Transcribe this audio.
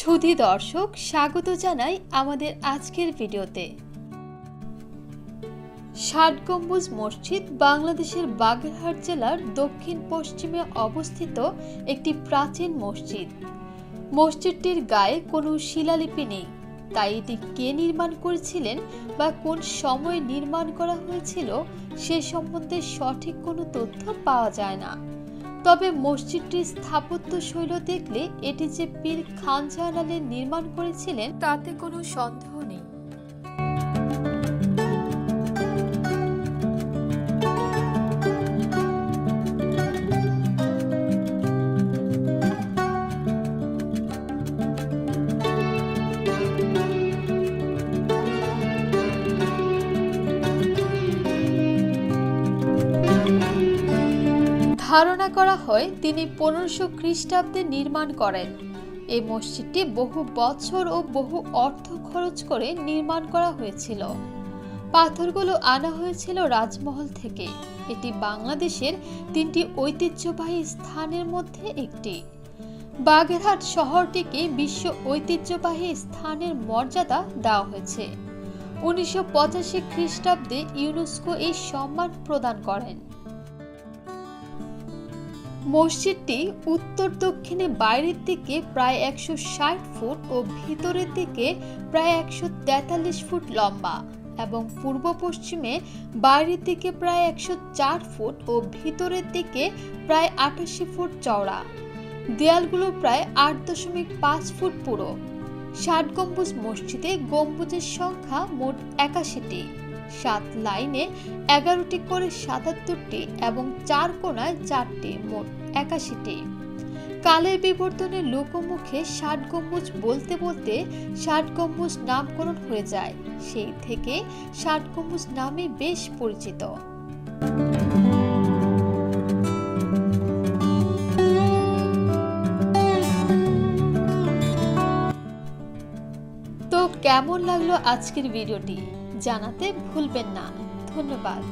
সুধী দর্শক, স্বাগত জানাই আমাদের আজকের ভিডিওতে। ৬০ গম্বুজ মসজিদ বাংলাদেশের বাগেরহাট জেলার দক্ষিণ পশ্চিমে অবস্থিত একটি প্রাচীন মসজিদ। মসজিদটির গায়ে কোনো শিলালিপি নেই, তাই এটি কে নির্মাণ করেছিলেন বা কোন সময়ে নির্মাণ করা হয়েছিল সে সম্বন্ধে সঠিক কোনো তথ্য পাওয়া যায় না। তবে মসজিদটির স্থাপত্য শৈলী দেখলে এটি যে পীর খান জাহান আলী নির্মাণ করেছিলেন তাতে কোনো সন্দেহ নেই। ধারণা করা হয় তিনি 1500 খ্রিস্টাব্দে নির্মাণ করেন। এই মসজিদটি বহু বছর ও বহু অর্থ খরচ করে নির্মাণ করা হয়েছিল। পাথরগুলো আনা হয়েছিল রাজমহল থেকে। এটি বাংলাদেশের 3টি ঐতিহ্যবাহী স্থানের মধ্যে একটি। বাগেরহাট শহরটিকে বিশ্ব ঐতিহ্যবাহী স্থানের মর্যাদা দেওয়া হয়েছে। 1985 খ্রিস্টাব্দে ইউনেস্কো এই সম্মান প্রদান করেন। মসজিদটি উত্তর দক্ষিণে বাইরের দিকে প্রায় 160 ফুট ও ভিতরের দিকে প্রায় 143 ফুট লম্বা এবং পূর্ব পশ্চিমে বাইরের দিকে প্রায় 104 ফুট ও ভিতরের দিকে প্রায় 88 ফুট চওড়া। দেয়ালগুলো প্রায় 8.5 ফুট পুরো। ৬০ গম্বুজ মসজিদে গম্বুজের সংখ্যা মোট 81টি। 7 লাইনে 11টি করে 77টি এবং 4 কোণায় 4টি, মোট 81টি। কালের বিবর্তনে লোকমুখে ৬০ গম্বুজ বলতে বলতে ৬০ গম্বুজ নামকরণ হয়ে যায়। সেই থেকে ৬০ গম্বুজ নামে বেশ পরিচিত। তো কেমন লাগলো আজকের ভিডিওটি জানাতে ভুলবেন না। ধন্যবাদ।